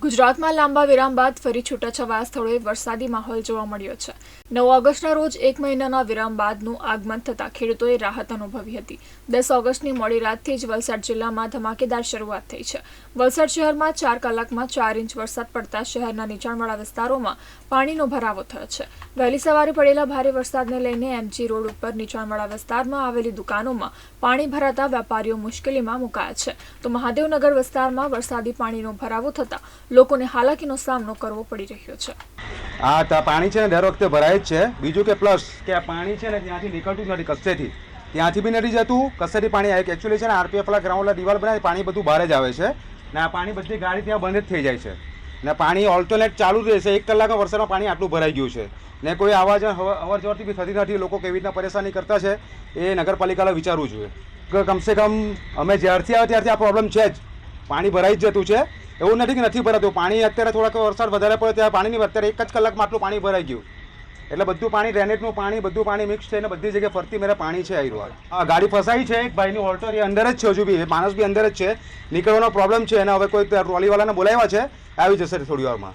ગુજરાતમાં લાંબા વિરામ બાદ ફરી છૂટાછવાયા સ્થળોએ વરસાદી માહોલ જોવા મળ્યો છે। 9 ઓગસ્ટના રોજ 1 મહિનાના વિરામ બાદનું આગમન થતાં ખેડૂતોએ રાહત અનુભવી હતી। 10 ઓગસ્ટની મોડી રાતથી જ વલસાડ જિલ્લામાં ધમાકેદાર શરૂઆત થઈ છે। વલસાડ શહેરમાં 4 કલાકમાં 4 ઇંચ વરસાદ પડતા શહેરના નીચાણવાળા વિસ્તારોમાં પાણીનો ભરાવો થયો છે। વહેલી સવારે પડેલા ભારે વરસાદને લઈને એમજી રોડ ઉપર નીચાણવાળા વિસ્તારમાં આવેલી દુકાનોમાં પાણી ભરાતા વેપારીઓ મુશ્કેલીમાં મુકાયા છે, તો મહાદેવનગર વિસ્તારમાં વરસાદી પાણીનો ભરાવો થતાં લોકોને હાલાકીનો સામનો કરવો પડી રહ્યો છે। આ પાણી છે ને દર વખતે ભરાય જ છે। બીજું કે પ્લસ કે આ પાણી છે ને ત્યાંથી નીકળતું જ નથી, કચ્છેથી ત્યાંથી બી નથી જતું, કચ્છેથી પાણી આવે કે એકચ્યુઅલી છે ને આરપીએફ વાળા ગ્રાઉન્ડના દિવાલ બનાવે પાણી બધું બહાર જ આવે છે ને આ પાણી બધી ગાડી ત્યાં બંધ જ થઈ જાય છે ને પાણી ઓલ્ટરનેટ ચાલુ જ રહેશે। 1 કલાકમાં વરસાદમાં પાણી આટલું ભરાઈ ગયું છે ને કોઈ અવર જવરથી બી થતી નથી। લોકો કેવી રીતના પરેશાની કરતા છે એ નગરપાલિકાને વિચારવું જોઈએ। કમસે કમ અમે જ્યારથી આવે ત્યારથી આ પ્રોબ્લેમ છે જ, પાણી ભરાઈ જ જતું છે। એવું નથી કે નથી ભરાતું પાણી, અત્યારે થોડાક વરસાદ વધારે પડે ત્યારે પાણી નહીં, અત્યારે 1 જ કલાકમાં આટલું પાણી ભરાઈ ગયું એટલે બધું પાણી ડ્રેનેજનું પાણી બધું પાણી મિક્સ થઈને બધી જગ્યાએ ફરતી મેરે પાણી છે। આ ગાડી ફસાઈ છે, એક ભાઈની ઓલ્ટર એ અંદર જ છે, હજુ બી માણસ બી અંદર જ છે, નીકળવાનો પ્રોબ્લેમ છે અને હવે કોઈ ટ્રોલીવાળાને બોલાવ્યા છે, આવી જશે થોડી વારમાં।